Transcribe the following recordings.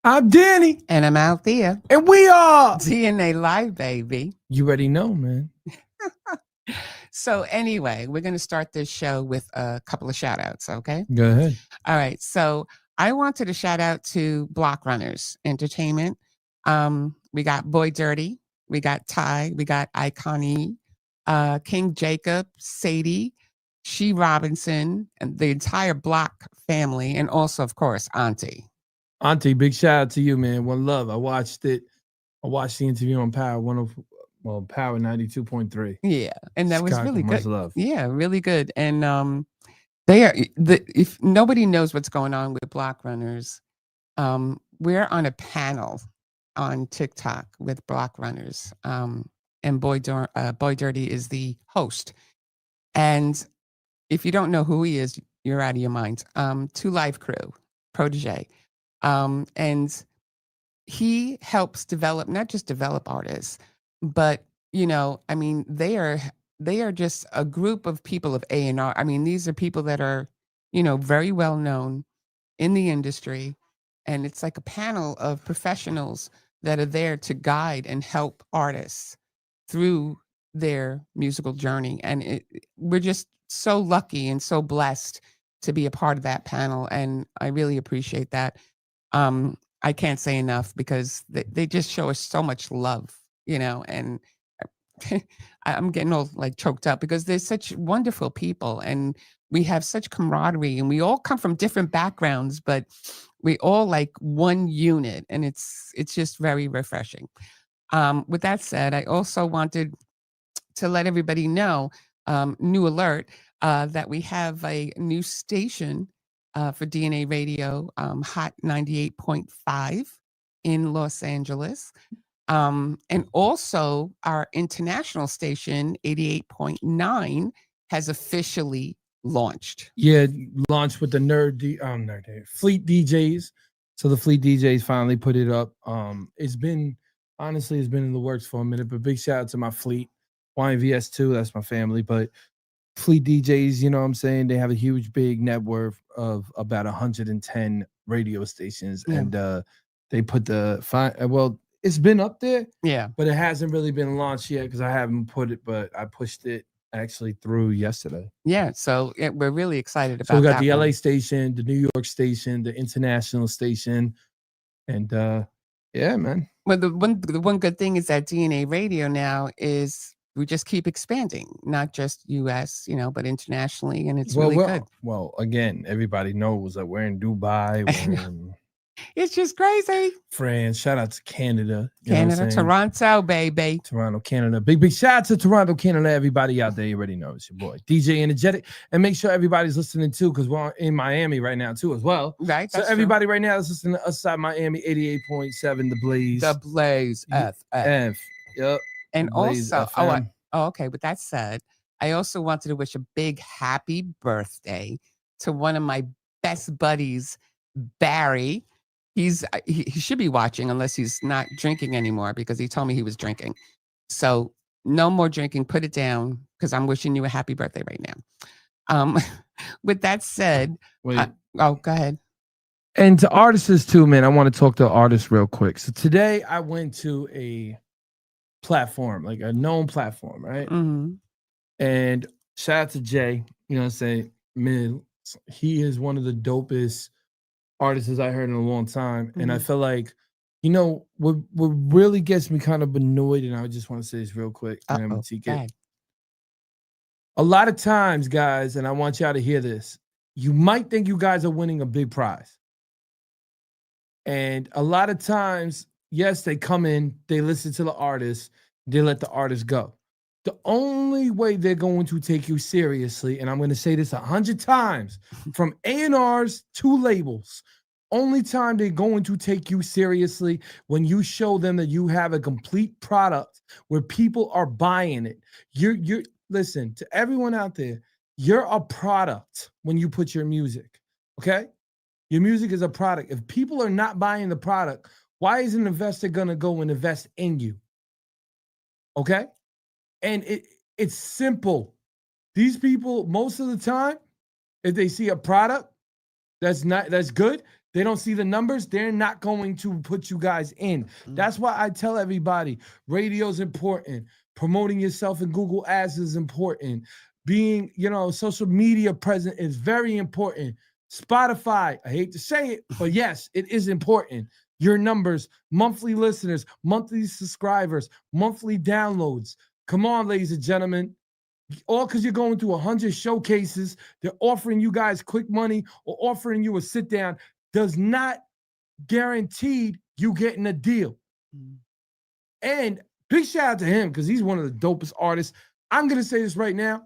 I'm Danny, And I'm Althea. and we are DNA Live, baby. You already know, man. So, anyway, we're going to start this show with a couple of shout outs, okay? Go ahead. All right. So, I wanted to shout out to Block Runners Entertainment. We got Boy Dirty, we got Ty, we got Iconi, King Jacob, Sadie, She Robinson, and the entire Block family, and also, of course, Auntie. Auntie, big shout out to you, man. One love. I watched it. I watched the interview on Power Power 92.3. Yeah, and that was Chicago, really much good. love. Yeah, really good. And they are if nobody knows what's going on with Block Runners, we're on a panel on TikTok with Block Runners, and Boy Dirty is the host. And if you don't know who he is, you're out of your mind. Two Live Crew, protege, and he helps develop, not just develop artists, but I mean, they are just a group of people of A&R. I mean, these are people that are, very well known in the industry, and it's like a panel of professionals that are there to guide and help artists through their musical journey. And we're just so lucky and so blessed to be a part of that panel, and I really appreciate that. I can't say enough because they just show us so much love, and I'm getting all like choked up because they're such wonderful people and we have such camaraderie and we all come from different backgrounds, but we all like one unit, and it's just very refreshing. With that said, I also wanted to let everybody know, new alert, that we have a new station for DNA Radio, Hot 98.5 in Los Angeles. And also our international station, 88.9, has officially launched. Yeah, launched with the Fleet DJs. So the Fleet DJs finally put it up. It's been in the works for a minute, but big shout out to my Fleet. YNVS2, that's my family, but Fleet DJs, you know what I'm saying? They have a huge, big net worth of about 110 radio stations. Yeah. And they put it's been up there. Yeah. But it hasn't really been launched yet because I haven't put it, but I pushed it actually through yesterday. Yeah. So we're really excited about that. So we got the LA station, the New York station, the international station. And yeah, man. Well, the one good thing is that DNA Radio now is we just keep expanding, not just US, but internationally, and it's really good. Well, again, everybody knows that we're in Dubai, we're in it's just crazy. France, shout out to Canada. Toronto, baby. Toronto, Canada. Big shout out to Toronto, Canada. Everybody out there, you already know it's your boy, DJ Energetic. And make sure everybody's listening too, because we're in Miami right now too as well. Right. So everybody right now is listening to us side Miami, 88.7, The Blaze. The Blaze FM. Yep. And also, okay. With that said, I also wanted to wish a big happy birthday to one of my best buddies, Barry. He should be watching unless he's not drinking anymore because he told me he was drinking. So no more drinking. Put it down because I'm wishing you a happy birthday right now. With that said, go ahead. And to artists too, man, I want to talk to artists real quick. So today I went to a platform, like a known platform, right? Mm-hmm. And shout out to Jay, you know what I'm saying? Man, he is one of the dopest artists I heard in a long time. Mm-hmm. And I feel like, what really gets me kind of annoyed, and I just want to say this real quick. A lot of times, guys, and I want y'all to hear this, you might think you guys are winning a big prize. And a lot of times, yes, they come in, they listen to the artist, they let the artist go. The only way they're going to take you seriously, and I'm going to say this 100 times, from A&Rs to labels, only time they're going to take you seriously when you show them that you have a complete product where people are buying it. You're listen, to everyone out there, you're a product when you put your music, okay? Your music is a product. If people are not buying the product, why is an investor going to go and invest in you? Okay? And it's simple. These people, most of the time, if they see a product that's good, they don't see the numbers, they're not going to put you guys in. That's why I tell everybody, radio's important. Promoting yourself in Google Ads is important. Being, social media present is very important. Spotify, I hate to say it, but yes, it is important. Your numbers, monthly listeners, monthly subscribers, monthly downloads. Come on, ladies and gentlemen. All because you're going through 100 showcases, they're offering you guys quick money or offering you a sit down does not guarantee you getting a deal. And big shout out to him because he's one of the dopest artists. I'm going to say this right now.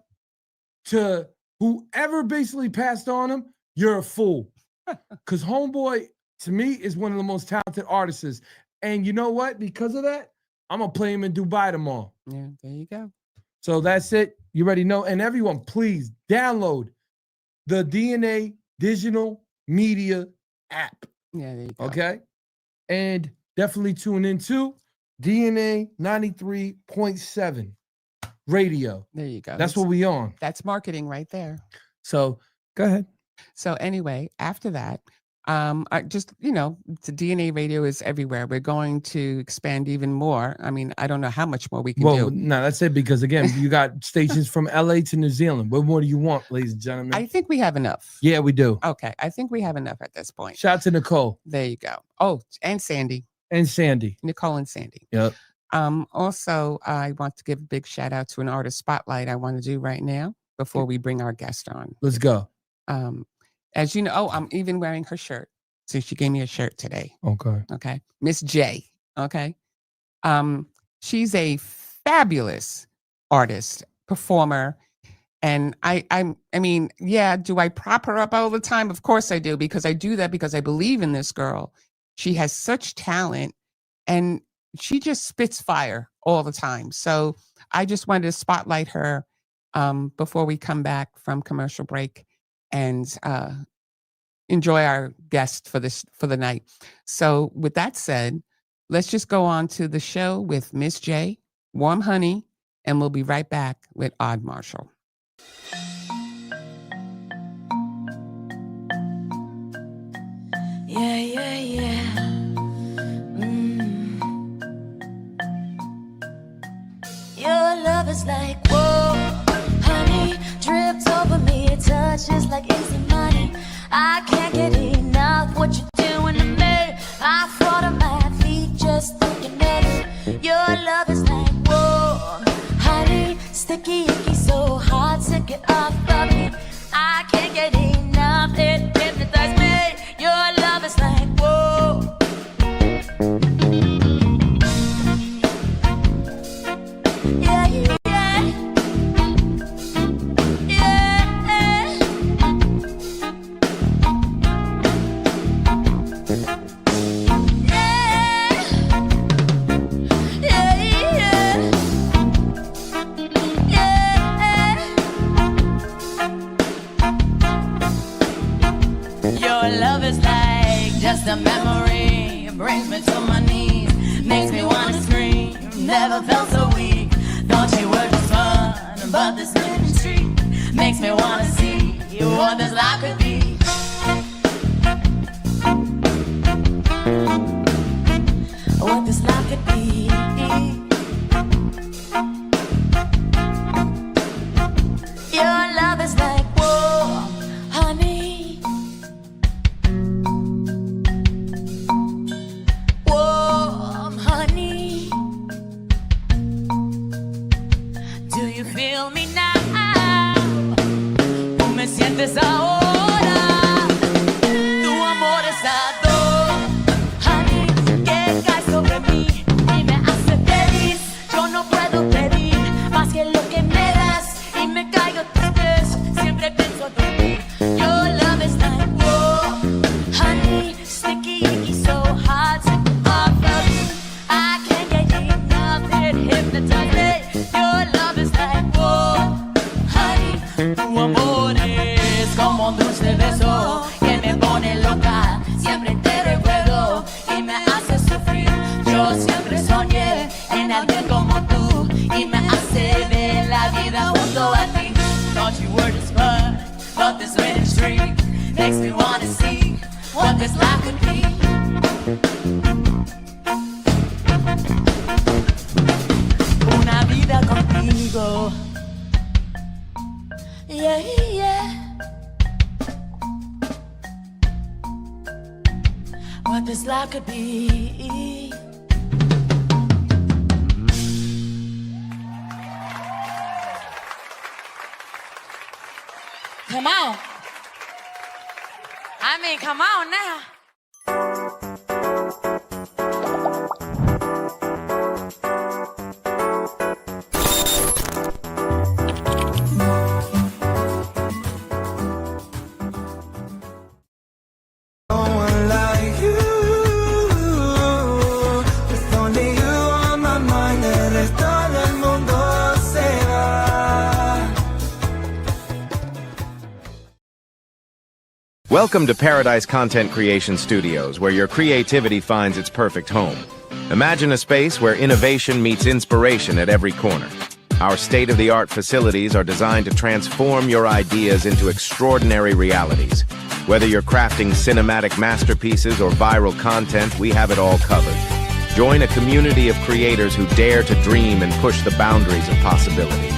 To whoever basically passed on him, you're a fool. Because Homeboy, to me, is one of the most talented artists. And you know what? Because of that, I'm going to play him in Dubai tomorrow. Yeah, there you go. So that's it. You already know. And everyone, please download the DNA Digital Media app. Yeah, there you go. Okay? And definitely tune into DNA 93.7 radio. There you go. That's what we on. That's marketing right there. So go ahead. So anyway, after that, I just, the DNA radio is everywhere. We're going to expand even more. I mean, I don't know how much more we can do. No, that's it. Because again, you got stations from LA to New Zealand. What more do you want, ladies and gentlemen? I think we have enough. Yeah, we do. Okay. I think we have enough at this point. Shout out to Nicole. There you go. Oh, and Sandy. And Sandy. Nicole and Sandy. Yep. Also, I want to give a big shout out to an artist spotlight I want to do right now before we bring our guest on. Let's go. As you know, I'm even wearing her shirt. So she gave me a shirt today. Okay. Miss J. Okay. She's a fabulous artist, performer. And I mean, yeah, do I prop her up all the time? Of course I do, because I do that because I believe in this girl. She has such talent and she just spits fire all the time. So I just wanted to spotlight her before we come back from commercial break and enjoy our guest for the night. So with that said, let's just go on to the show with Miss J, Warm Honey, and we'll be right back with Odd Marshall. Yeah. Your love is like, whoa, honey, drips over me, it touches like easy money. I can't get enough what you're doing to me. I fall to my feet just looking at it. Your love is like, whoa, honey, sticky, icky, so hard to get off of me. I can't get enough, it hypnotizes me. Your love is like, whoa. Just a memory, it brings me to my knees, makes me wanna scream, never felt so weak, thought you were just fun, but this ministry makes me wanna see what this life could be. What this life could be. Your love is like, whoa, honey. Warm honey. Do you feel me now? ¿Tú me sientes ahora? Tu amor es ador, honey, que cae sobre mí y me hace feliz. Yo no puedo pedir más que lo que me das y me caigo tristes. Siempre pienso en ti. Your love is like, whoa, honey, sticky, icky, so hard to get off of me. I can't get enough, it hypnotizes me. Your love is like, whoa, honey, tu amor es como un dulce beso que me pone loca. Siempre te recuerdo y me hace sufrir. Yo siempre soñé en alguien como tú y me hace ver la vida junto a ti. Thought you were just fun, but this ministry makes me wanna see what this life could be. Una vida contigo. Yeah, yeah. What this life could be. Come on. I mean, come on now. No one like you. With only you on my mind, el resto del mundo se va. Welcome to Paradise Content Creation Studios, where your creativity finds its perfect home. Imagine a space where innovation meets inspiration at every corner. Our state-of-the-art facilities are designed to transform your ideas into extraordinary realities. Whether you're crafting cinematic masterpieces or viral content, we have it all covered. Join a community of creators who dare to dream and push the boundaries of possibility.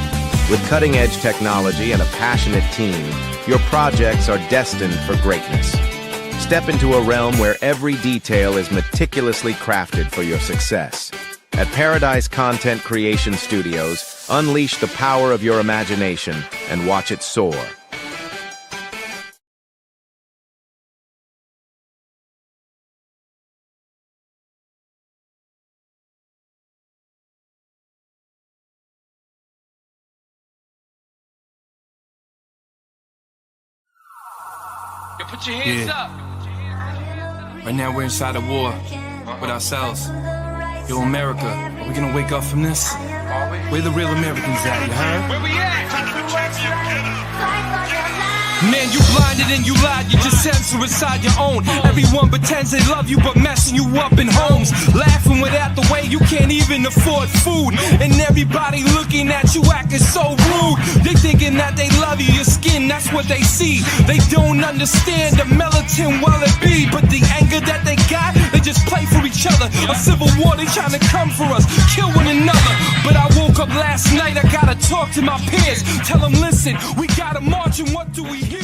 With cutting-edge technology and a passionate team, your projects are destined for greatness. Step into a realm where every detail is meticulously crafted for your success. At Paradise Content Creation Studios, unleash the power of your imagination and watch it soar. Yo, put your hands up. Right now we're inside a war with ourselves. Yo, America, are we gonna wake up from this? Where the real Americans at, you heard? Where we at? Man, you blinded and you lied, you just answer inside your own. Everyone pretends they love you, but messing you up in homes. Laughing without the way you can't even afford food. And everybody looking at you acting so rude. They thinking that they love you, your skin, that's what they see. They don't understand the militant well it be. But the anger that they got, they just play for each other. A civil war, they trying to come for us, kill one another. But I woke up last night, I gotta talk to my peers. Tell them, listen, we gotta march and what do we hear?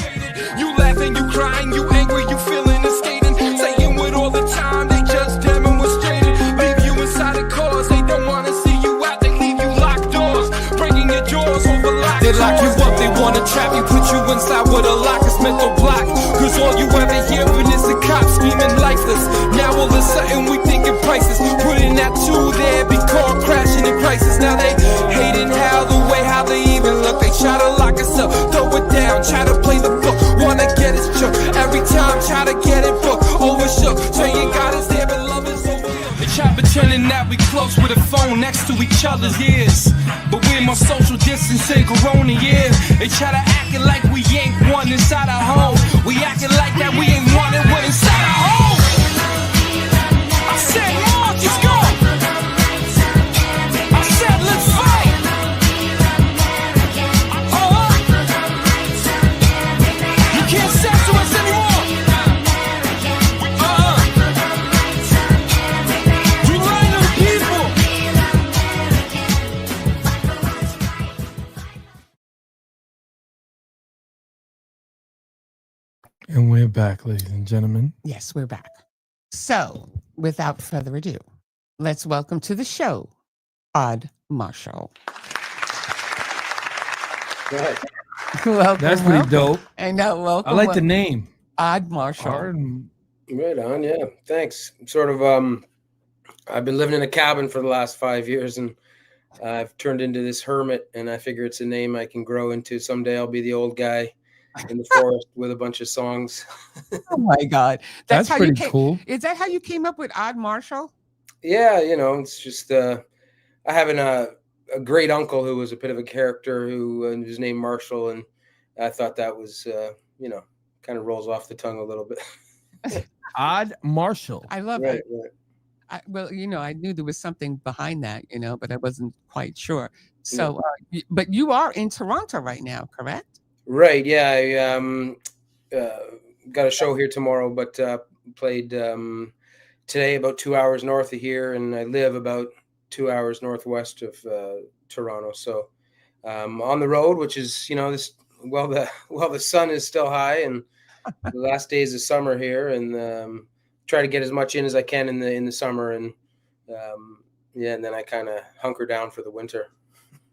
You laughing, you crying, you angry, you feeling and skating. Saying with all the time, they just demonstrated. Leave you inside the cars, they don't wanna see you out, they leave you locked doors. Breaking your doors over locked doors. They lock you up, they wanna trap you, put you inside with a lock, it's mental block. Cause all you ever hearing is the cops screaming lifeless. Now all of a sudden we thinking prices. Putting that two there, be caught crashing in crisis. Now they hating how the way how they even look. They try to lock us up, throw it down, try to play the book. Wanna get us shook, every time try to get it booked. Overshook, saying God is there but love is overlooked. They try pretending that we close with a phone next to each other's ears. But we're more social distancing, corona, yeah. They try to acting like we ain't one inside our home. We acting like that we ain't one and one inside our home. I said, Mark, let's go. I said, let's fight. You can't censor us anymore. We lying to the people. And we're back, ladies and gentlemen. Yes, we're back. So, without further ado, let's welcome to the show, Odd Marshall. Welcome, That's pretty welcome. dope. I know, welcome. I like the welcome. name. Odd Marshall. Right on, yeah. Thanks. Sort of I've been living in a cabin for the last 5 years and I've turned into this hermit and I figure it's a name I can grow into. Someday I'll be the old guy in the forest with a bunch of songs. Oh my God. That's how pretty you came, cool. Is that how you came up with Odd Marshall? Yeah, you know, it's just I have a great uncle who was a bit of a character who was named Marshall, and I thought that was you know, kind of rolls off the tongue a little bit. Odd Marshall. I love Right, it. right. Well, you know, I knew there was something behind that, you know, but I wasn't quite sure. So, but you are in Toronto right now, correct? Right. Yeah. I got a show here tomorrow, but played today about 2 hours north of here, and I live about 2 hours northwest of Toronto. So on the road, which is this the sun is still high and the last days of summer here, and try to get as much in as I can in the summer, and and then I kind of hunker down for the winter.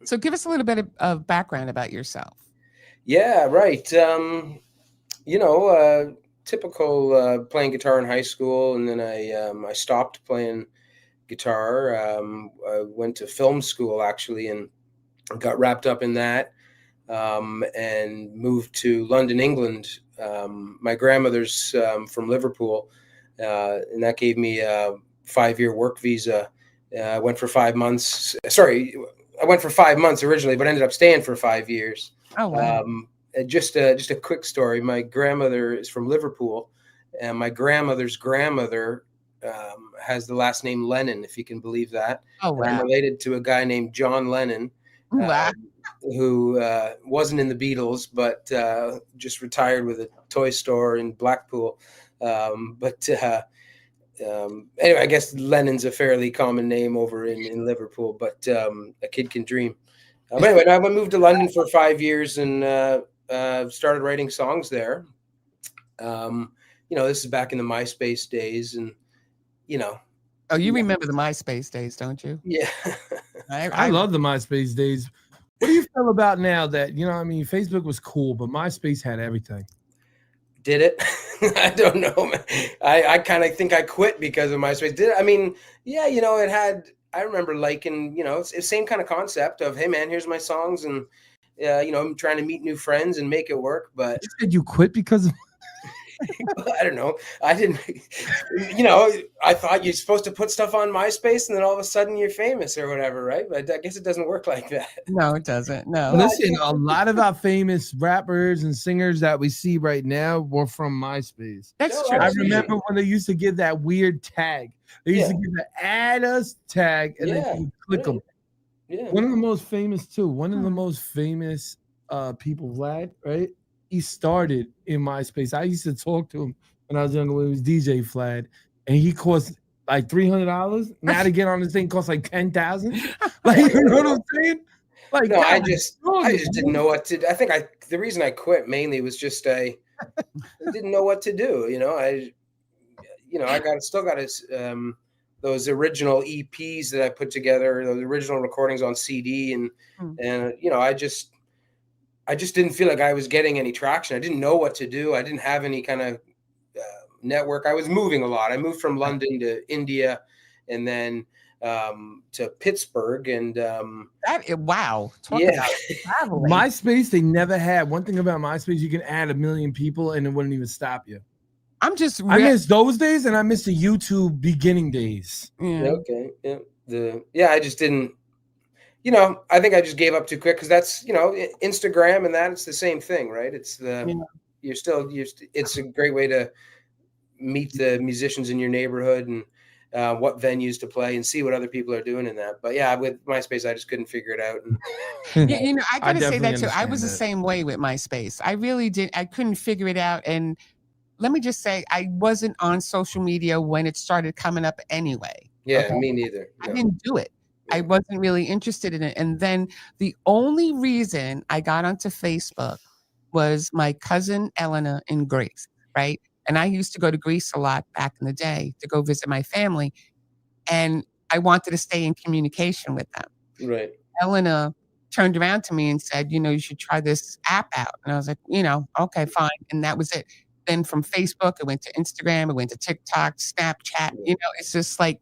So give us a little bit of background about yourself. Yeah, right. Typical playing guitar in high school, and then I stopped playing guitar. I went to film school actually, and got wrapped up in that, and moved to London, England. My grandmother's from Liverpool, and that gave me a 5-year work visa. I went for 5 months. Sorry, I went for 5 months originally, but ended up staying for 5 years. Oh, wow. Just a quick story. My grandmother is from Liverpool, and my grandmother's grandmother has the last name Lennon, if you can believe that. Oh, And I'm wow. related to a guy named John Lennon, Wow. who wasn't in the Beatles, but just retired with a toy store in Blackpool. Anyway, I guess Lennon's a fairly common name over in Liverpool, but a kid can dream. But anyway, I moved to London for 5 years and started writing songs there. This is back in the MySpace days, and Oh, you remember the MySpace days, don't you? yeah. I love the MySpace days. What do you feel about now that Facebook was cool, but MySpace had everything? Did it? I don't know, man. I kind of think I quit because of MySpace. Did it? I mean, yeah, it had. I remember liking, it's the same kind of concept of, hey man, here's my songs, and I'm trying to meet new friends and make it work. But You said you quit because of I don't know. I didn't. I thought you're supposed to put stuff on MySpace, and then all of a sudden you're famous or whatever, right? But I guess it doesn't work like that. No, it doesn't. No. Listen, a lot of our famous rappers and singers that we see right now were from MySpace. That's No, true. I absolutely. remember when they used to give that weird tag. They used to give the add us tag, and Yeah, then you click them. Yeah. One of the most famous too. One of the Hmm. most famous people, Vlad, right? He started in MySpace. I used to talk to him when I was younger. When he was DJ Vlad, and he cost like $300. Now to get on this thing costs like 10,000. Like, you know what I'm saying? Like, No, I God, just dog, didn't know what to. I think the reason I quit mainly was just I didn't know what to do. I still got those original EPs that I put together, those original recordings on CD, and I just didn't feel like I was getting any traction. I didn't know what to do. I didn't have any kind of network. I was moving a lot. I moved from London to India, and then to Pittsburgh, and Wow. Talk yeah. about traveling. MySpace, they never had. One thing about MySpace, you can add 1 million people and it wouldn't even stop you. I'm just I miss those days, and I miss the YouTube beginning days. yeah. Okay. Yeah. I just didn't. I think I just gave up too quick because that's Instagram and that it's the same thing, right? It's it's a great way to meet the musicians in your neighborhood and what venues to play and see what other people are doing in that. But yeah, with MySpace, I just couldn't figure it out. And Yeah, I gotta say that definitely too. I was the understand that. same way with MySpace. I really did. I couldn't figure it out. And let me just say, I wasn't on social media when it started coming up anyway. yeah, Okay. me neither. I No. didn't do it. I wasn't really interested in it. And then the only reason I got onto Facebook was my cousin Eleanor in Greece, right? And I used to go to Greece a lot back in the day to go visit my family. And I wanted to stay in communication with them. Right. Eleanor turned around to me and said, you should try this app out. And I was like, okay, fine. And that was it. Then from Facebook, it went to Instagram, it went to TikTok, Snapchat. It's just like,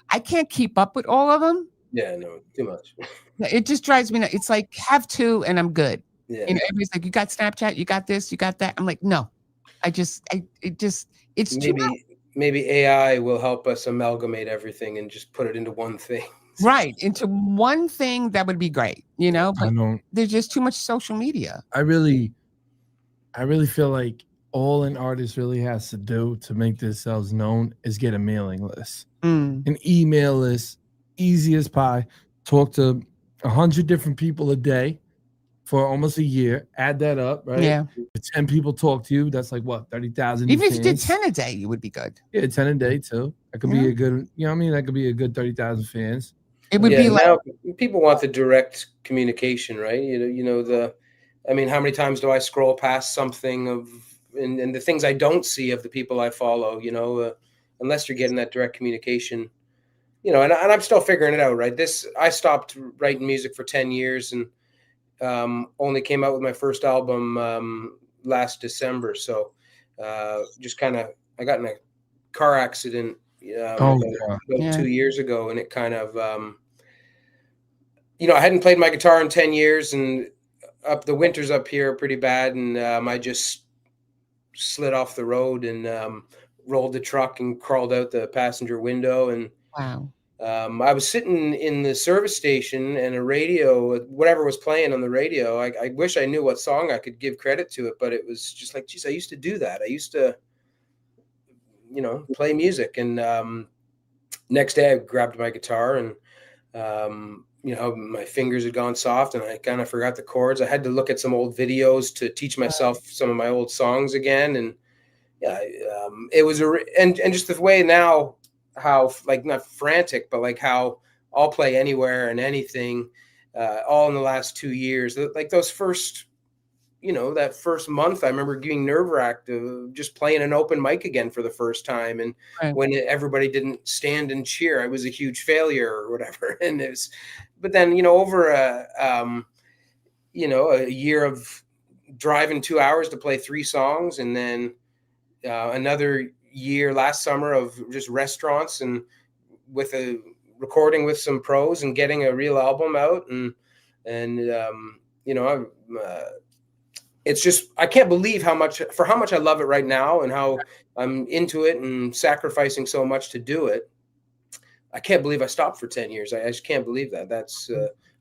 I can't keep up with all of them. Yeah, no, too much. It just drives me nuts. It's like, have two and I'm good. Yeah. Everybody's like, you got Snapchat, you got this, you got that. I'm like, no, it's too much. Maybe AI will help us amalgamate everything and just put it into one thing. Right. Into one thing that would be great, I but don't. there's just too much social media. I really feel like all an artist really has to do to make themselves known is get a mailing list, an email list, easy as pie. Talk to 100 different people a day, for almost a year. Add that up, right? Yeah. If 10 people talk to you, that's like what, 30,000 Even if you did fans? 10 a day, you would be good. Yeah, 10 a day too. That could Yeah. be a good, you know what I mean? That could be a good 30,000 fans. It would Yeah, be like, now people want the direct communication, right? I mean, how many times do I scroll past something and the things I don't see of the people I follow, unless you're getting that direct communication, and I'm still figuring it out, right? I stopped writing music for 10 years and only came out with my first album last December. So just kind of, I got in a car accident Oh, about yeah. 2 years ago, and it kind of, I hadn't played my guitar in 10 years, and the winters up here are pretty bad, and I just slid off the road and rolled the truck and crawled out the passenger window. And wow. I was sitting in the service station, and a radio, whatever was playing on the radio, I wish I knew what song I could give credit to it, but it was just like, geez, I used to do that. I used to, play music. And next day I grabbed my guitar, and my fingers had gone soft, and I kind of forgot the chords. I had to look at some old videos to teach myself some of my old songs again. And yeah, it was and just the way now, how, like, not frantic, but like how I'll play anywhere and anything, all in the last 2 years. Like those first, that first month, I remember getting nerve-wracked of just playing an open mic again for the first time. And Right. when everybody didn't stand and cheer, I was a huge failure or whatever. And but then, over a year of driving 2 hours to play 3 songs, and then another year last summer of just restaurants and with a recording with some pros and getting a real album out. And it's just, I can't believe how much I love it right now, and how I'm into it and sacrificing so much to do it. I can't believe I stopped for 10 years. I just can't believe that. That's,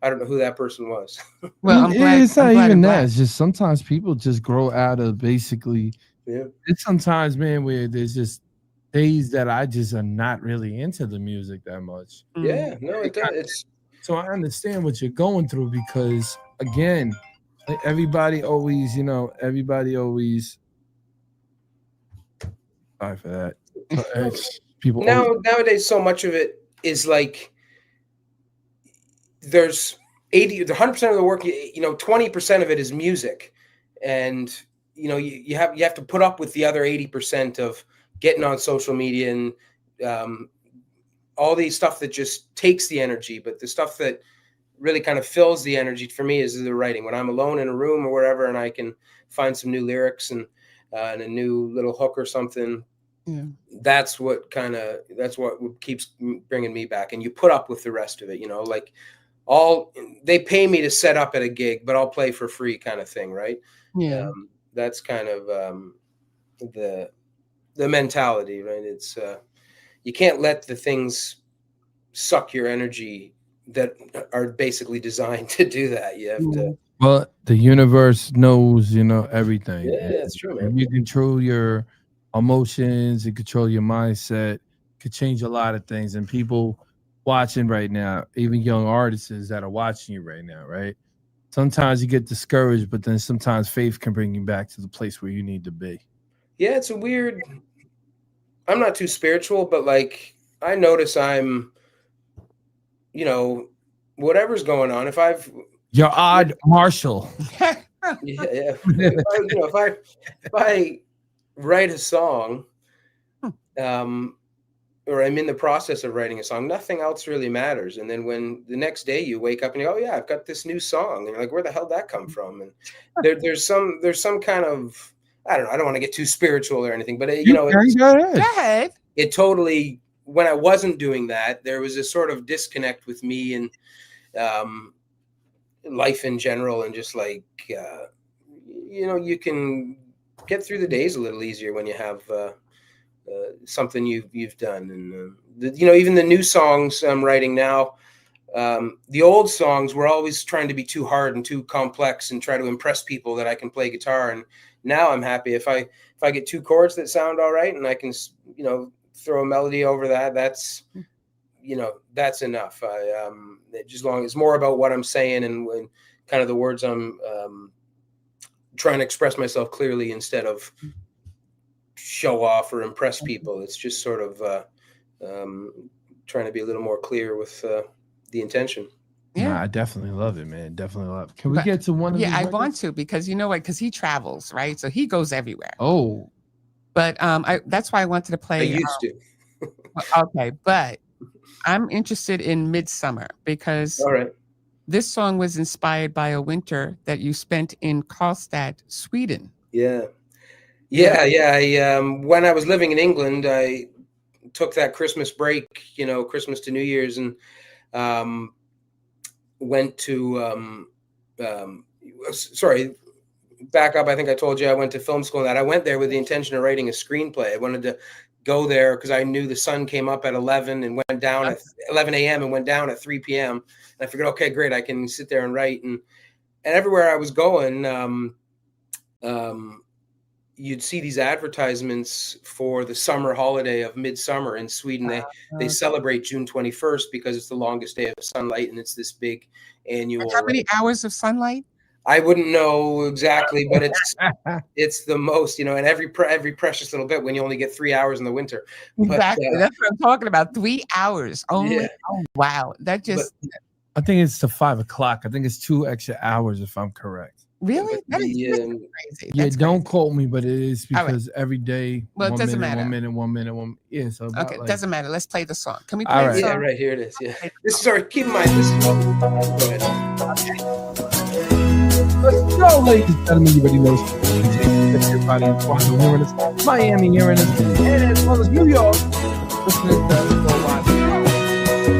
I don't know who that person was. Well, I'm glad. It's not I'm glad even I'm that. glad. It's just sometimes people just grow out of basically. Yeah. It's sometimes, man, where there's just days that I just are not really into the music that much. Mm. Yeah, no, it's So I understand what you're going through, because again, like everybody always. Sorry for that. People nowadays, so much of it is like, there's 100% of the work, 20% of it is music. And, you have to put up with the other 80% of getting on social media and all these stuff that just takes the energy. But the stuff that really kind of fills the energy for me is the writing. When I'm alone in a room or wherever, and I can find some new lyrics and a new little hook or something. Yeah. That's what keeps bringing me back. And you put up with the rest of it, like they pay me to set up at a gig, but I'll play for free, kind of thing. Right. Yeah. That's kind of the mentality, right? It's you can't let the things suck your energy that are basically designed to do that. You have to. Well, the universe knows, everything. Yeah, that's true, man. And you control your emotions, you control your mindset, could change a lot of things. And people watching right now, even young artists that are watching you right now, right? Sometimes you get discouraged, but then sometimes faith can bring you back to the place where you need to be. Yeah, it's a weird. I'm not too spiritual, but like I notice I'm, whatever's going on. You're odd, Marshall. Yeah. If I write a song, or I'm in the process of writing a song, nothing else really matters. And then when the next day you wake up and you go, oh yeah, I've got this new song, and you're like, where the hell did that come from? And there's some kind of, I don't want to get too spiritual or anything, but Go ahead. it totally, when I wasn't doing that, there was a sort of disconnect with me and life in general, and just like you can get through the days a little easier when you have something you've done. And even the new songs I'm writing now, the old songs were always trying to be too hard and too complex and try to impress people that I can play guitar. And now I'm happy if I get 2 chords that sound all right and I can throw a melody over that. That's enough. Just long, it's more about what I'm saying and kind of the words I'm trying to express myself clearly instead of show off or impress people. It's just sort of trying to be a little more clear with the intention. Yeah. Nah, I definitely love it, man. Definitely love it. Can we But- get to one of Yeah, these I records? want to, because you know what? Because he travels, right? So he goes everywhere. Oh, But that's why I wanted to I play. used to. Okay, but I'm interested in Midsummer because All right. this song was inspired by a winter that you spent in Karlstad, Sweden. Yeah. I, when I was living in England, I took that Christmas break, Christmas to New Year's, and went to, sorry, back up. I think I told you I went to film school. That I went there with the intention of writing a screenplay. I wanted to go there because I knew the sun came up at 11 and went down at 11 a.m. and went down at 3 p.m. And I figured, okay, great, I can sit there and write. And everywhere I was going, you'd see these advertisements for the summer holiday of Midsummer in Sweden. They celebrate June 21st because it's the longest day of sunlight, and it's this big annual. How many hours of sunlight? I wouldn't know exactly, but it's the most, and every precious little bit when you only get 3 hours in the winter. Exactly. That's what I'm talking about. 3 hours only. Yeah. Oh, wow. That just I think it's to 5 o'clock. I think it's 2 extra hours, if I'm correct. really? That is the, that's um, crazy. Yeah, That's don't crazy. quote me, but it is All right. because every day, Well, it 1 doesn't minute, matter. 1 minute, 1 minute, 1 yeah. So about Okay, like, doesn't matter. Let's play the song. Can we All play right. the Yeah, song? right here it is. Yeah. This is, sorry, keep in mind, this is. Go ahead. Let's go, ladies and gentlemen. You already know. Everybody in Toronto hearing us, Miami hearing us, and as well as New York listening to us worldwide.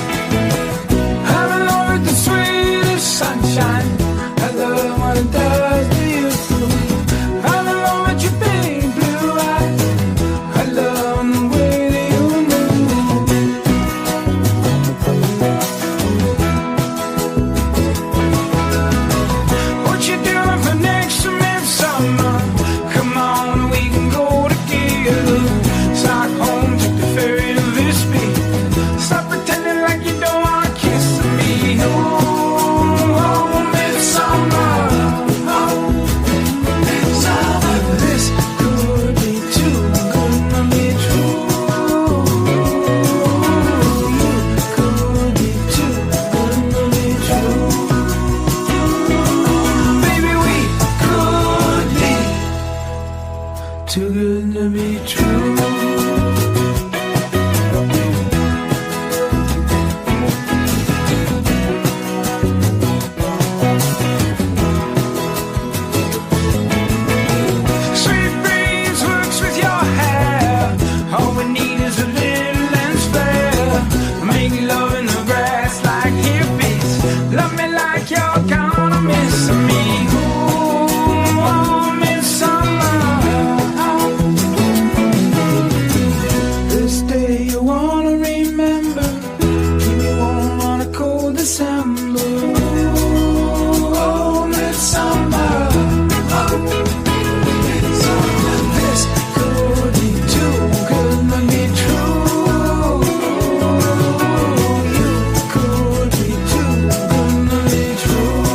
I'm in love with the sweetest sunshine. I love what it does to you. I'm in love with your big blue eyes. I love the way that you move. What you doing for next midsummer? Come on, we can go together. Stockholm, take the ferry to Visby. Stop pretending like you don't want to kiss me. Oh, midsummer. Oh, midsummer. This could be too good to be true. Could be too good to be true. Baby, we could be too good to be true. Sweet breeze works with your hair. All we need is a little and spare. Make love in the grass like hippies. Love me like you're gonna miss me. Oh, midsummer. This day you wanna remember. Keep me warm on a cold December. Oh, midsummer. This could be too good to be true. You could be too good to be true.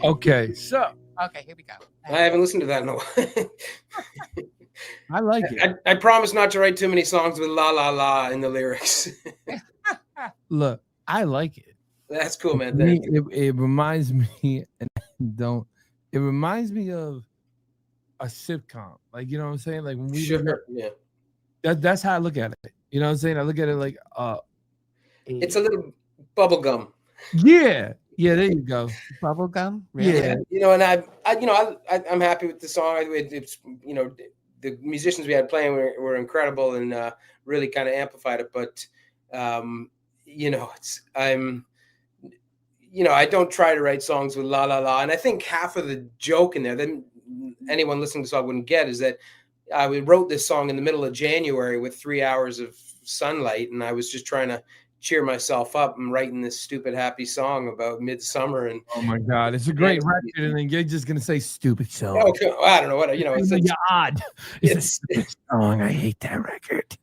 Okay, so Okay, here we go. I haven't listened to that in a while. I like it. I promise not to write too many songs with la la la in the lyrics. Look, I like it. That's cool, man. Me, Thank you. it reminds me, and don't. It reminds me of a sitcom. Like, you know what I'm saying? Like when we Sure. Yeah. that's how I look at it. You know what I'm saying? I look at it like It's a little bubble gum. yeah, there you go. Bubblegum? Really? Yeah. You know, and I'm happy with the song. It's the musicians we had playing were incredible and really kind of amplified it. But I don't try to write songs with la la la. And I think half of the joke in there that anyone listening to the song wouldn't get is that I wrote this song in the middle of January with 3 hours of sunlight, and I was just trying to cheer myself up and writing this stupid happy song about midsummer. And Oh my God, it's a great record, and then you're just gonna say stupid song. okay, I don't know what It's it's odd. it's a stupid song. I hate that record.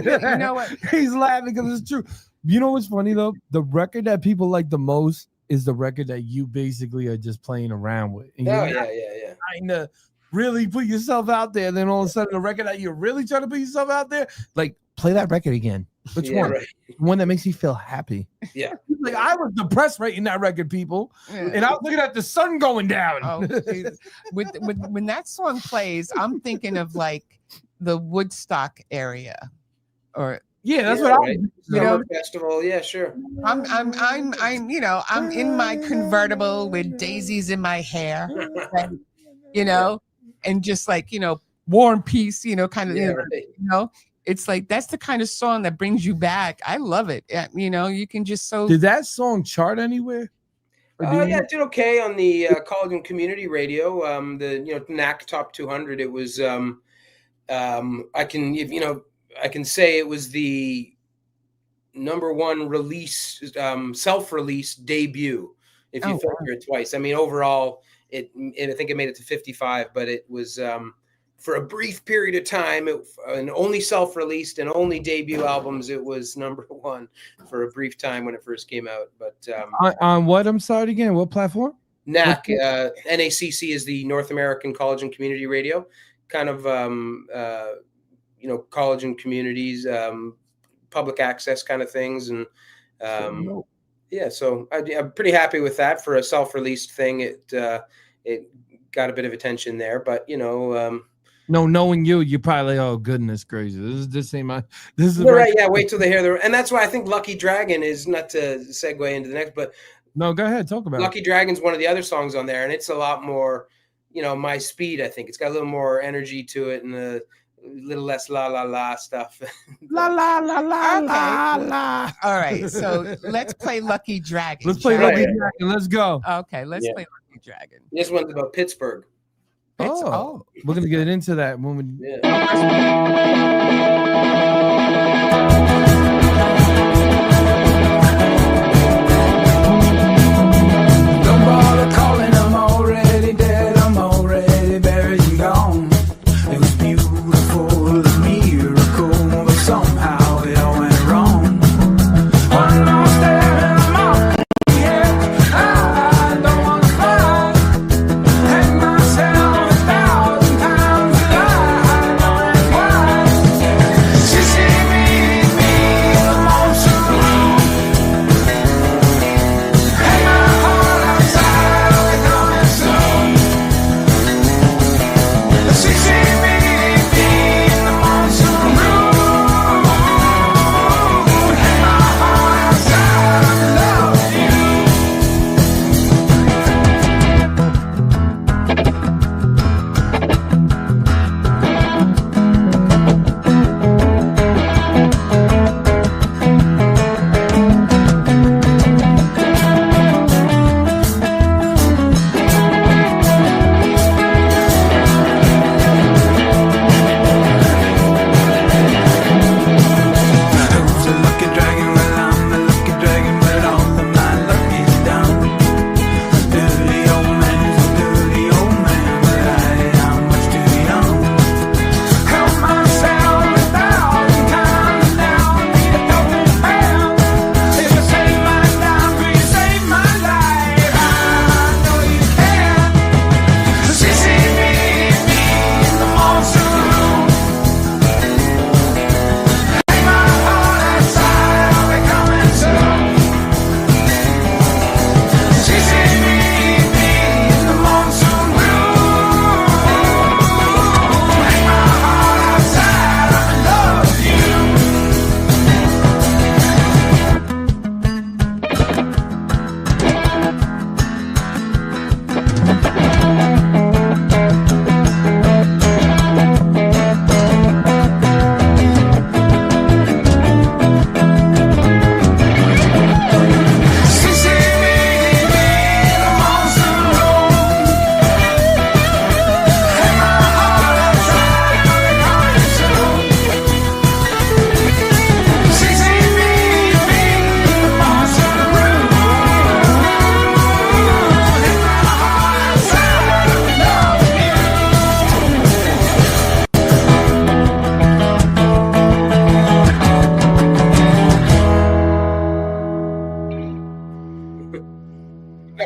You know what? He's laughing because it's true. You know what's funny though? The record that people like the most is the record that you basically are just playing around with. And oh you're not yeah. trying to really put yourself out there. Then all of a sudden, the record that you're really trying to put yourself out there, like play that record again. Which Yeah, one? right. One that makes you feel happy. Yeah. Like I was depressed writing that record, people, Yeah. and I was looking at the sun going down. Oh, geez. When that song plays, I'm thinking of like the Woodstock area, or yeah, that's Yeah, what right. I. Summer festival. Yeah, sure. I'm in my convertible with daisies in my hair, and, and just like War and Peace, kind of, Yeah, right. It's like that's the kind of song that brings you back. I love it. You can just Did that song chart anywhere? Or Oh did yeah, it did okay on the college and community radio. The NAC Top 200. It was I can say it was the #1 release, self-released debut. If you filter it twice, I mean, overall, I think it made it to 55, but it was for a brief period of time, and only self-released and only debut albums. It was #1 for a brief time when it first came out. But on what? I'm sorry again. What platform? NAC, NACC is the North American College and Community Radio, kind of college and communities, public access kind of things, and yeah. So I'm pretty happy with that for a self-released thing. It got a bit of attention there, but No, knowing you probably like, oh goodness gracious, this ain't my. This is right. Yeah, wait till they hear and that's why I think Lucky Dragon is, not to segue into the next, but no, go ahead, talk about Lucky Dragon's one of the other songs on there, and it's a lot more, my speed. I think it's got a little more energy to it and a little less la la la stuff. La la la la Okay. la la. All right, so let's play Lucky Dragon. Let's play shall Lucky we? Dragon. Let's go. Okay, let's Yeah. play Lucky Dragon. This one's about Pittsburgh. Oh, we're gonna get into that when we. Yeah. Don't bother calling, I'm already dead, I'm already buried and gone. It was beautiful, a miracle, but somehow it all went wrong. One lost there and I'm off, yeah, I don't wanna fight. Hang myself 1,000 times and I know that's why. She see me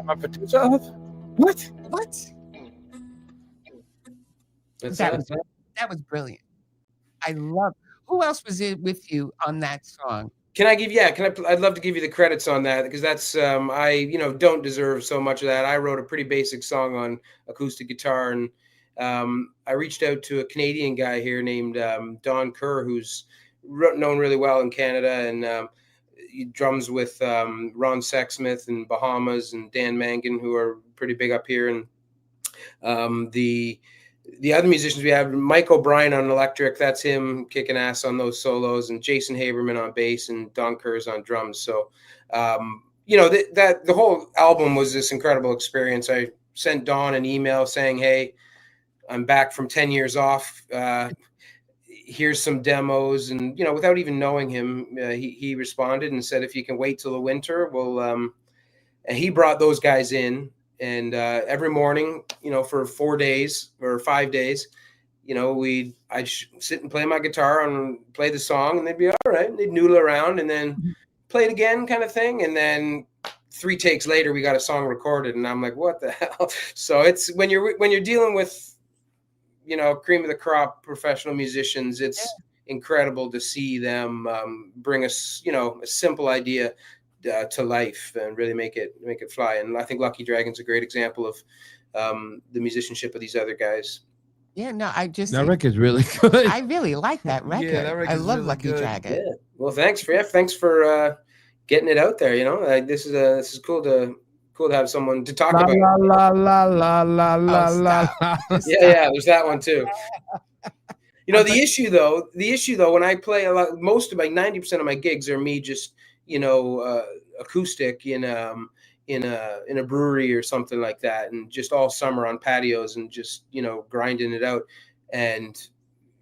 My producer of? What? What? That's That it. was that was brilliant. I love. Who else was in with you on that song? Can I give? Yeah, I'd love to give you the credits on that because that's I don't deserve so much of that. I wrote a pretty basic song on acoustic guitar, and I reached out to a Canadian guy here named Don Kerr, who's known really well in Canada, and he drums with Ron Sexsmith and Bahamas and Dan Mangan, who are pretty big up here, and the other musicians we have, Mike O'Brien on electric, that's him kicking ass on those solos, and Jason Haberman on bass, and Don Kerr's on drums. So, that the whole album was this incredible experience. I sent Don an email saying, "Hey, I'm back from 10 years off. Here's some demos," and without even knowing him, he responded and said, "If you can wait till the winter, we'll." And he brought those guys in. And every morning, for 4 days or 5 days, I'd sit and play my guitar and play the song, and they'd be all right. And they'd noodle around and then play it again, kind of thing. And then 3 takes later, we got a song recorded, and I'm like, "What the hell?" So it's when you're dealing with, cream of the crop professional musicians, it's incredible to see them bring us, a simple idea to life and really make it fly. And I think Lucky Dragon's a great example of the musicianship of these other guys. Yeah, no, I just That record's really good. I really like that record. that I record's love really Lucky good. Dragon. Yeah. Well, thanks for getting it out there. This is cool to have someone to talk La about. la la la la la Oh, la. stop. Yeah, there's that one too. The issue though, when I play a lot, most of my 90% of my gigs are me just acoustic in a brewery or something like that, and just all summer on patios and just grinding it out. And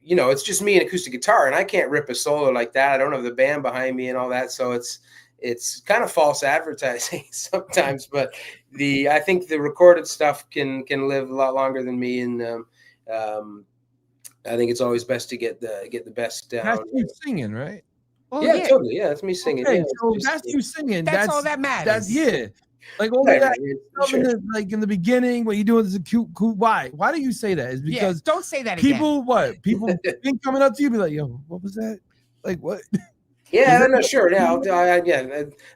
it's just me and acoustic guitar, and I can't rip a solo like that. I don't have the band behind me and all that, so it's kind of false advertising sometimes. But I think the recorded stuff can live a lot longer than me, and I think it's always best to get the best down. That's you singing, right? Well, Yeah, totally. Yeah, that's me singing. Okay, Yeah, so it's that's just- you singing. That's all that matters. That's Like all Right, of that right, stuff sure. in the beginning, what you doing is a cute. Why? Why do you say that? Is Yeah, because don't say that again. people been coming up to you, be like, "Yo, what was that? Like what?" Yeah, I'm not sure. Yeah,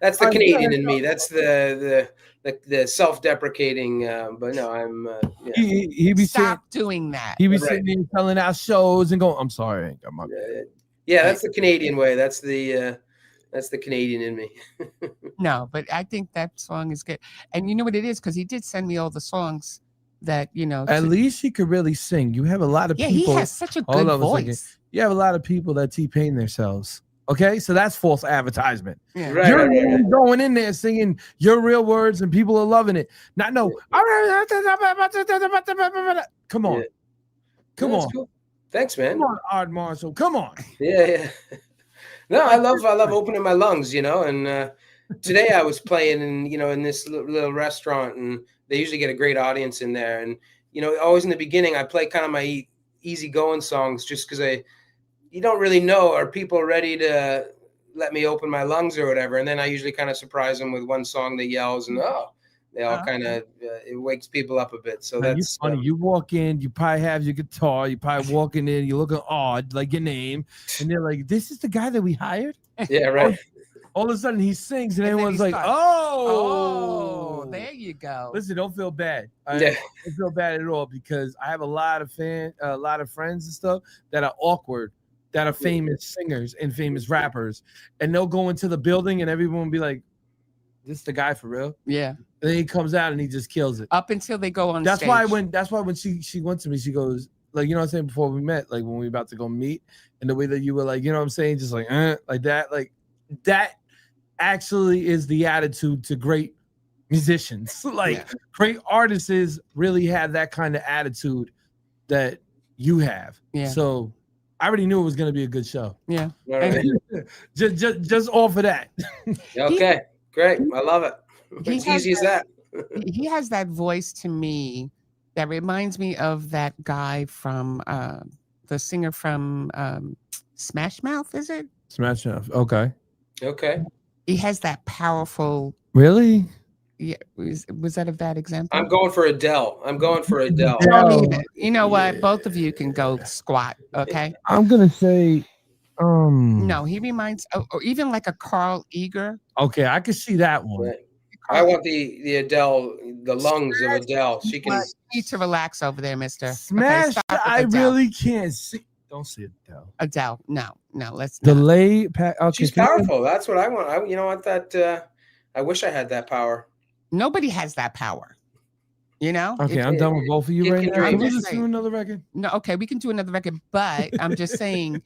that's the I'm Canadian sorry. in me. That's the self-deprecating. But no, I'm. Yeah. He be saying, Stop doing that. he be Right. sitting there telling our shows and going, "I'm sorry, I ain't got my." Yeah, that's the Canadian way. That's the Canadian in me. No, but I think that song is good. And you know what it is? Because he did send me all the songs that, At least he could really sing. You have a lot of yeah, he people. has such a Hold good on a second. voice. You have a lot of people that T-Pain themselves. Okay, so that's false advertisement. Yeah. Right, You're right, right. going in there singing your real words, and people are loving it. Not no. Come on, Yeah. come No, that's on, cool. Thanks, man. come on, Art Marshall. Come on. Yeah. No, I love opening my lungs, and today I was playing in this little restaurant, and they usually get a great audience in there. And always in the beginning, I play kind of my easy going songs just because you don't really know, are people ready to let me open my lungs or whatever. And then I usually kind of surprise them with one song that yells, and they all kind of it wakes people up a bit. So Man, that's you funny. You walk in, you probably have your guitar. You probably walking in, you're looking odd, like your name, and they're like, "This is the guy that we hired." yeah, right. All of a sudden, he sings, and And then everyone's he like, starts. "Oh, Oh, there you go. Listen, don't feel bad. I Yeah. don't feel bad at all because I have a lot of friends and stuff that are awkward, that are famous singers and famous rappers, and they'll go into the building and everyone will be like, "This the guy for real?" Yeah. And then he comes out and he just kills it. Up until they go on That's stage. why when she went to me, she goes, like, you know what I'm saying, before we met, like when we were about to go meet, and the way that you were like, you know what I'm saying, just like that actually is the attitude to great musicians. Like Yeah. great artists really have that kind of attitude that you have. Yeah. So I already knew it was gonna be a good show. Yeah. All right. just off of that. Okay, great. I love it. He It's has easy as that. He has that voice to me that reminds me of that guy from the singer from Smash Mouth, is it? Smash Mouth. Okay. Okay. He has that powerful, Really? Yeah, was that a bad example? I'm going for Adele. I'm going for Adele. Don't even. You know what? Both of you can go squat. Okay. I'm gonna say, No, he reminds, or even like a Carl Eager. Okay, I can see that one. Right. I want the Adele, the lungs of Adele. She can. You need to relax over there, Mister. Smash. stop with I Adele. really can't see. Don't see Adele. Adele. No, let's not. Delay. Okay, She's powerful. That's what I want. You know what? I wish I had that power. Nobody has that power. You know? Okay, I'm done with both of you it right can now. Can we just just say- do another record? No, okay, we can do another record, but I'm just saying,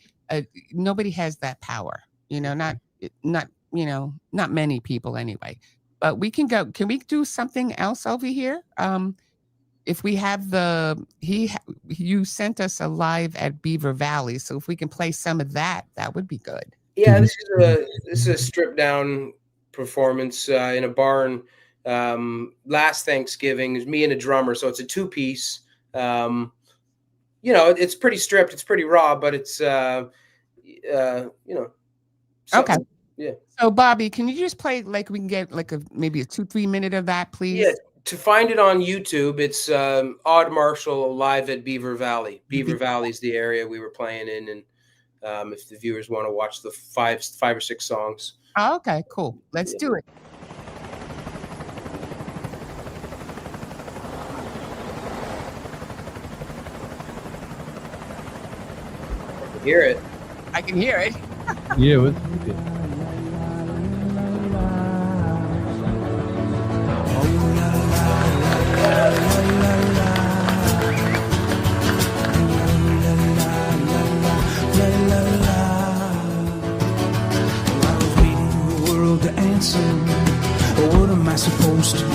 nobody has that power. You know, not not many people anyway. But we can go. Can we do something else over here? If we have you sent us a live at Beaver Valley, so if we can play some of that, that would be good. Yeah, this is a stripped down performance in a barn. Last Thanksgiving is me and a drummer, so it's a 2-piece. It's pretty stripped, it's pretty raw, but it's Okay. something. Yeah. So Bobby, can you just play we can get maybe a 2-3 minute of that, please? Yeah. To find it on YouTube, it's Odd Marshall live at Beaver Valley. Beaver Valley is the area we were playing in, and if the viewers want to watch the five or six songs. Oh, okay, cool. Let's do it. Hear it. I can hear it. Yeah. I was waiting for the world to answer. What am I supposed to do?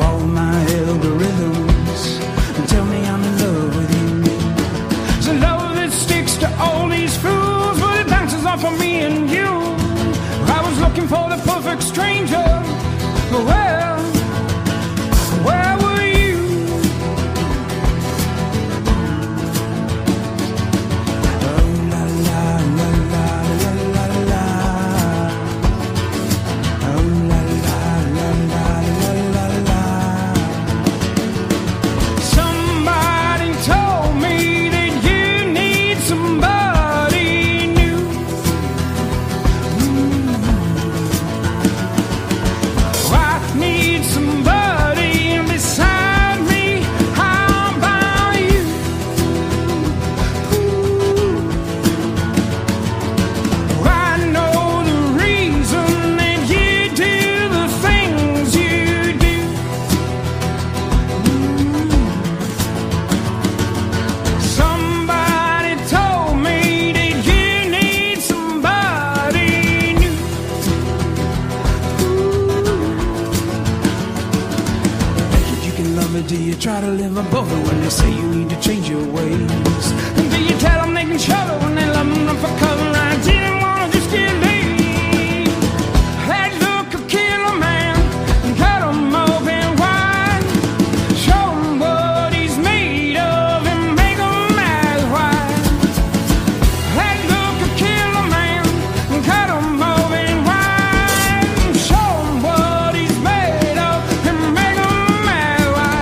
All my algorithms tell me I'm in love with you. It's a love that sticks to all these fools, but it bounces off of me and you. I was looking for the perfect stranger, but where were you? Oh la la la la la la la. Oh la la la la la la la. Somebody told me that you need somebody new. I need somebody beside me. How about you? I know the reason that you do the things you do. Somebody told me that you need somebody new. You can love me, do you try to live above it when they say you need to change your ways? Do you tell them they can shove it when they love them for cover? I didn't want to just get laid. That look will kill a man and cut him open wide. Show him what he's made of and make him ask why. That look will kill a man and cut him open wide. Show him what he's made of and make him ask why.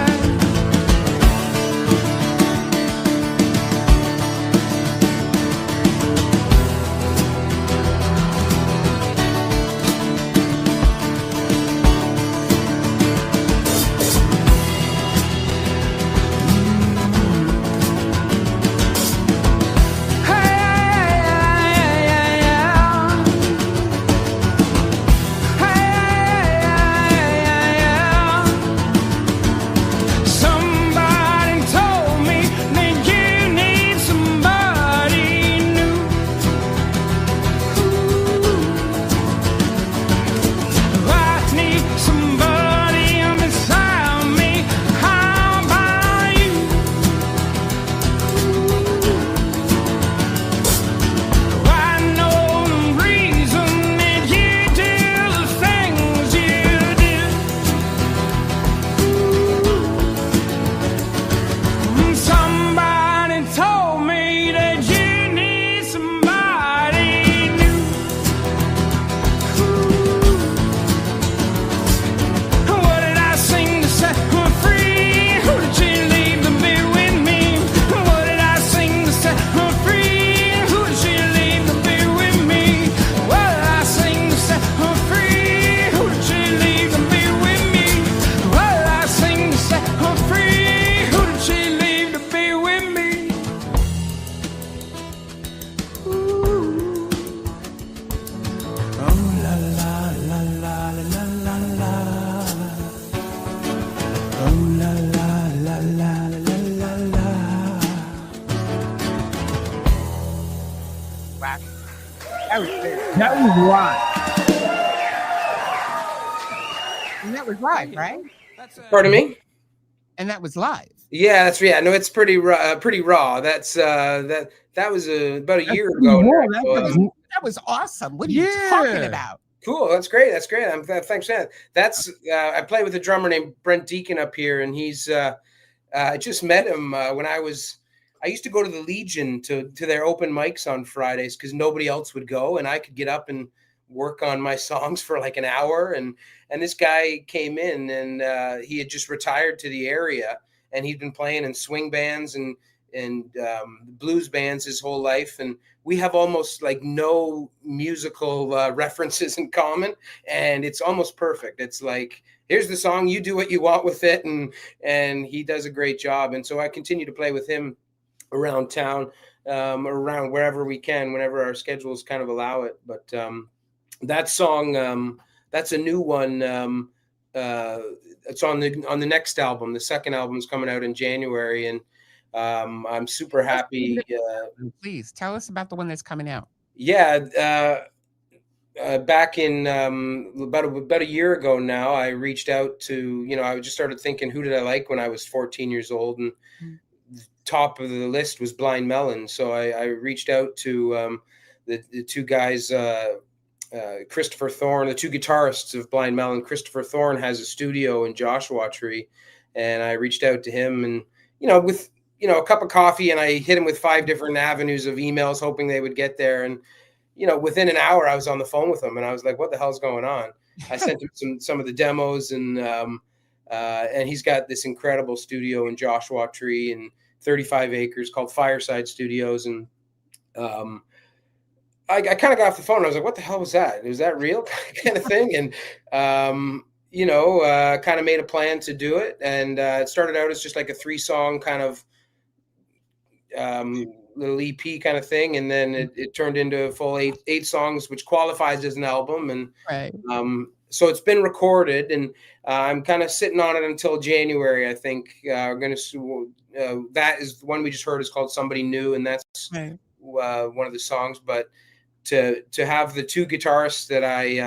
And that was live, right? Pardon me? And that was live. Yeah, that's yeah. No, it's pretty raw. That's that was about a year ago. Cool. now. So, That was awesome. What are you talking about? Cool. That's great. That's great. Thanks for that. That's I play with a drummer named Brent Deacon up here, and he's I just met him when I used to go to the Legion to their open mics on Fridays because nobody else would go, and I could get up and work on my songs for like an hour. And this guy came in, and he had just retired to the area, and he'd been playing in swing bands and blues bands his whole life, and we have almost like no musical references in common, and it's almost perfect. It's like, here's the song, you do what you want with it, and he does a great job. And so I continue to play with him around town, around wherever we can, whenever our schedules kind of allow it. But that song, that's a new one. It's on the next album. The second album's coming out in January, and I'm super happy. Please tell us about the one that's coming out. Yeah, back in about a year ago now, I reached out to, I just started thinking, who did I like when I was 14 years old, and top of the list was Blind Melon. So I reached out to the two guys. Christopher Thorne, the two guitarists of Blind Melon. Christopher Thorne has a studio in Joshua Tree, and I reached out to him, and with a cup of coffee, and I hit him with 5 different avenues of emails, hoping they would get there. And within an hour, I was on the phone with him, and I was like, "What the hell's going on?" I sent him some of the demos, and he's got this incredible studio in Joshua Tree and 35 acres called Fireside Studios, and I kind of got off the phone. And I was like, "What the hell was that? Was that real?" kind of thing. And kind of made a plan to do it. And it started out as just like a 3-song kind of little EP kind of thing, and then it turned into a full 8 songs, which qualifies as an album. And right. So it's been recorded, and I'm kind of sitting on it until January. I think we're going to. That is the one we just heard is called "Somebody New," and that's right. One of the songs, but. To have the two guitarists that I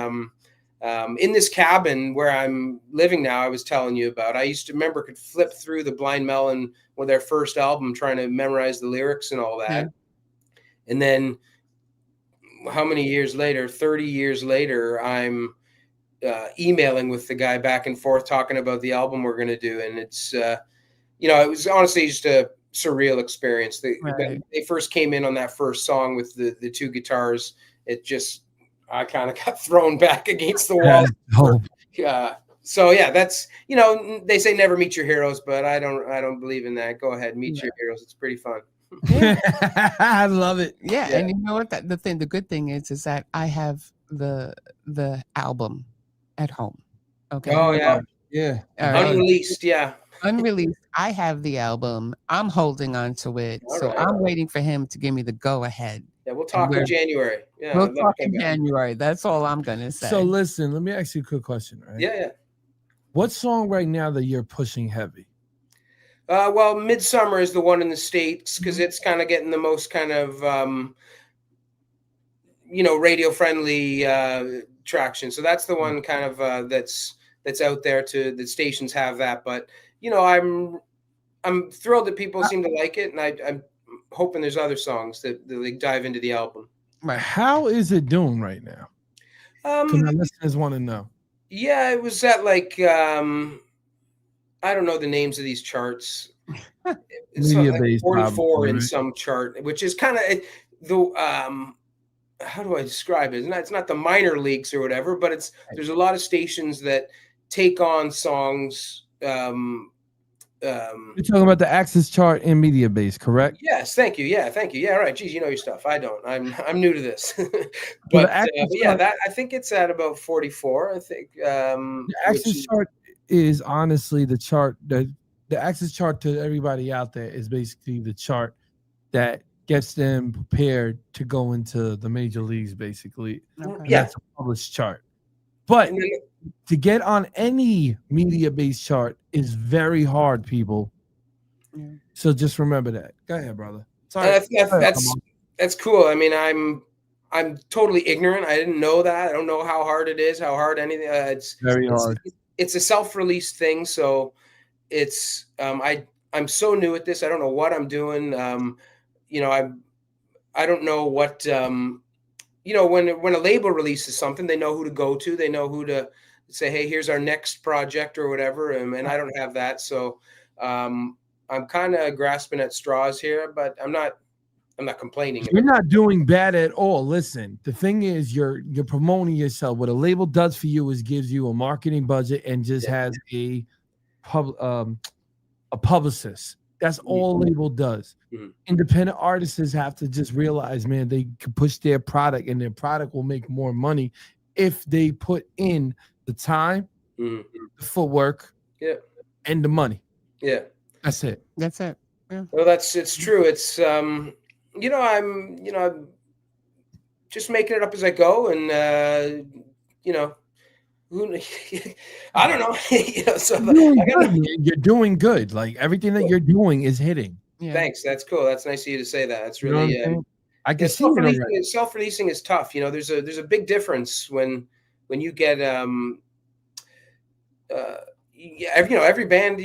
in this cabin where I'm living now, I was telling you about, I used to remember could flip through the Blind Melon with their first album, trying to memorize the lyrics and all that. Yeah. And then how many years later, 30 years later, I'm emailing with the guy back and forth, talking about the album we're going to do. And it's, it was honestly just a surreal experience. They first came in on that first song with the 2 guitars. I kind of got thrown back against the wall. So yeah, that's, they say never meet your heroes, but I don't believe in that. Go ahead, meet your heroes. It's pretty fun. I love it. Yeah. And you know what? The good thing is that I have the album at home. Okay. Oh yeah. Yeah. Unreleased. Yeah. Unreleased. I have the album. I'm holding on to it. All so right. I'm waiting for him to give me the go ahead. Yeah, we'll talk in January. Yeah, we'll talk in January. That's all I'm gonna say. So listen, let me ask you a quick question, right? Yeah. What song right now that you're pushing heavy? Well, Midsummer is the one in the States because it's kind of getting the most kind of radio friendly traction. So that's the one kind of that's out there the stations have that. But I'm thrilled that people seem to like it, and I'm hoping there's other songs that they dive into the album. Right. How is it doing right now? My listeners want to know. Yeah, it was at like I don't know the names of these charts. It's like 44 in some chart, which is kind of the how do I describe it? It's not the minor leagues or whatever, but there's a lot of stations that take on songs. You're talking about the Access chart in Media Base, correct? Yes, thank you. Yeah, thank you. Yeah, right. Geez, you know your stuff. I don't. I'm new to this. but yeah, that I think it's at about 44. I think the Access chart is honestly the chart. The Access chart to everybody out there is basically the chart that gets them prepared to go into the major leagues. Basically, that's a published chart. But to get on any media-based chart is very hard, people. So just remember that. Go ahead, brother. Sorry. That's cool. I mean, I'm totally ignorant. I didn't know that. I don't know how hard it is, how hard anything. It's Very hard. It's a self-release thing, so it's I'm so new at this. I don't know what I'm doing. You know, I don't know what you know, when a label releases something, they know who to go to. They know who to say, hey, here's our next project or whatever. And I don't have that, so I'm kind of grasping at straws here, but I'm not complaining. You're not doing bad at all. Listen, the thing is, you're promoting yourself. What a label does for you is gives you a marketing budget and just has a publicist. That's all a label does. Mhm. Independent artists have to just realize, man, they can push their product, and their product will make more money if they put in the time, Mhm. the footwork, Yeah. and the money. Yeah. That's it. That's it. Well, it's true. It's you know, I'm just making it up as I go, and you know, I don't know. You know, so You're doing I gotta, good, man. You're doing good. Like everything that you're doing is hitting. Yeah. thanks. That's cool. That's nice of you to say that. That's You know what I'm really saying? I can yeah, see it already. self-releasing is tough. You know, there's a big difference when you get you know, every band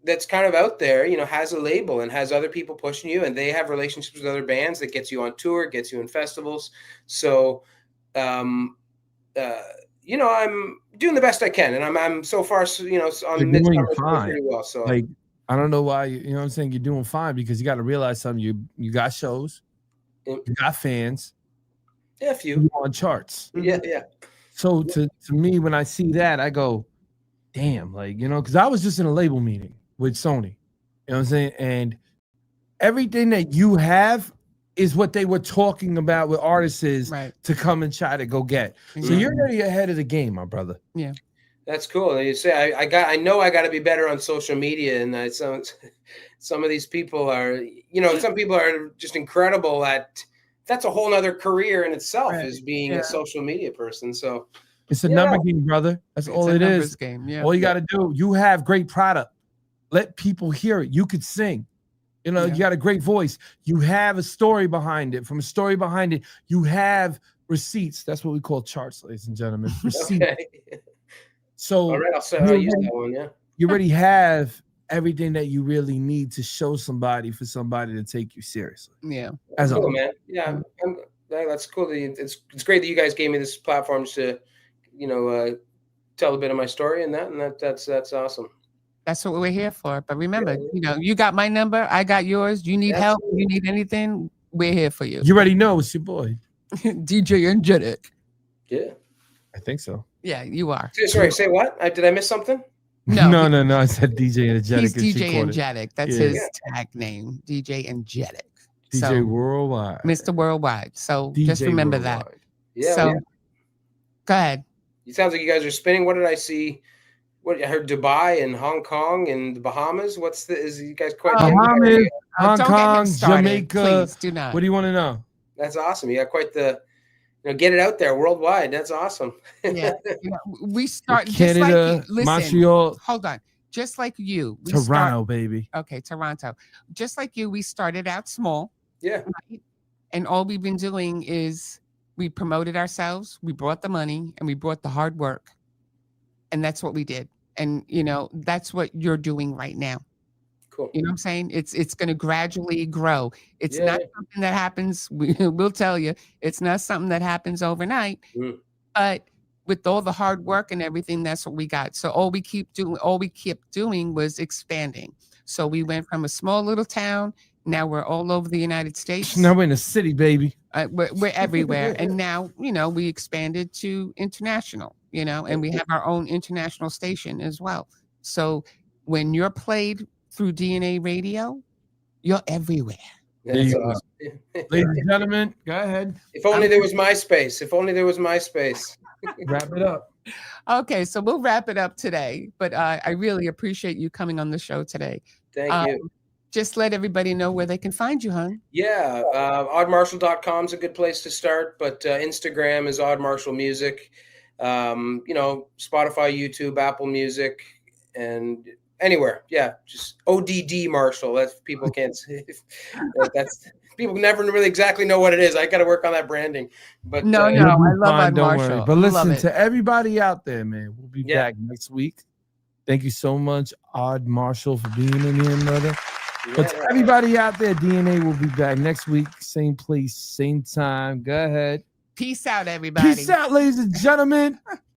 that's kind of out there, you know, has a label and has other people pushing you, and they have relationships with other bands that gets you on tour, gets you in festivals. So you know, I'm doing the best I can, and I'm so far, you know, on You're doing Midsummer fine. pretty well. So Like, I don't know why, you know what I'm saying? You're doing fine, because you got to realize something. You got shows, Yep. you got fans, yeah, a few. you on charts. Yeah, yeah. So to me, when I see that, I go, damn, like, you know, because I was just in a label meeting with Sony, you know what I'm saying? And everything that you have is what they were talking about with artists Right. to come and try to go get. So Mhm. you're already ahead of the game, my brother. That's cool. And you say I know I got to be better on social media, and some of these people are, you know, some people are just incredible at. That's a whole nother career in itself, Right. is being Yeah. a social media person. So It's a Yeah. number game, brother. That's all It's a it numbers is. game. Yeah. All you got to do, you have great product. Let people hear it. You could sing. You know, Yeah. you got a great voice. You have a story behind it. From a story behind it, you have receipts. That's what we call charts, ladies and gentlemen. Receipts. okay, So all right, I'll use that one. Yeah, you already have everything that you really need to show somebody, for somebody to take you seriously. Yeah. As cool, a man. Yeah, that's cool. It's great that you guys gave me this platform to, you know, tell a bit of my story, and that's awesome. That's what we're here for. But remember, you know, you got my number, I got yours. You need help, Absolutely. you need anything, we're here for you. you already know it's your boy. DJ Energetic. Yeah. I think so. Yeah, you are. Sorry, say what? Did I miss something? No, no. I said DJ Energetic. He's and she DJ caught it. Energetic. That's Yeah. his tag name, DJ Energetic. DJ So, Worldwide. Mr. Worldwide. So DJ just remember that. Worldwide. Yeah. So yeah. go ahead. It sounds like you guys are spinning. What did I see? What I heard Dubai and Hong Kong and the Bahamas. Is you guys quite? Bahamas, Hong Don't get him Kong, started, Jamaica. Please do not. What do you want to know? That's awesome. You got quite the, you know, get it out there worldwide. That's awesome. Yeah. You know, we start just Canada, like listen, Montreal, hold on. Just like you. We Toronto, baby. Okay, Toronto. Just like you, we started out small, Yeah. right? And all we've been doing is we promoted ourselves, we brought the money, and we brought the hard work. And that's what we did. And you know, that's what you're doing right now. Cool. You know what I'm saying? It's going to gradually grow. It's Yeah. not something that happens. We'll tell you, it's not something that happens overnight. Mm. But with all the hard work and everything, that's what we got. So all we kept doing was expanding. So we went from a small little town. Now we're all over the United States. Now we're in the city, baby. We're everywhere. And now, you know, we expanded to international, you know, and we have our own international station as well. So when you're played through DNA radio, you're everywhere. That's you go. awesome. Ladies and gentlemen, go ahead. If only there was MySpace. If only there was MySpace. Wrap it up. Okay, so we'll wrap it up today. But I really appreciate you coming on the show today. Thank you. Just let everybody know where they can find you, hon. Yeah, oddmarshall.com is a good place to start, but Instagram is Odd Marshall Music. You know, Spotify, YouTube, Apple Music, and anywhere. Yeah, just ODD Marshall. That's people can't say. That's people never really exactly know what it is. I got to work on that branding. But No, You'll no, be I love fine, Odd don't worry. Marshall. But Love listen it. to everybody out there, man. We'll be Yeah. back next week. Thank you so much, Odd Marshall, for being in here, brother. But to everybody out there, DNA will be back next week, same place, same time. Go ahead. Peace out, everybody. Peace out, ladies and gentlemen.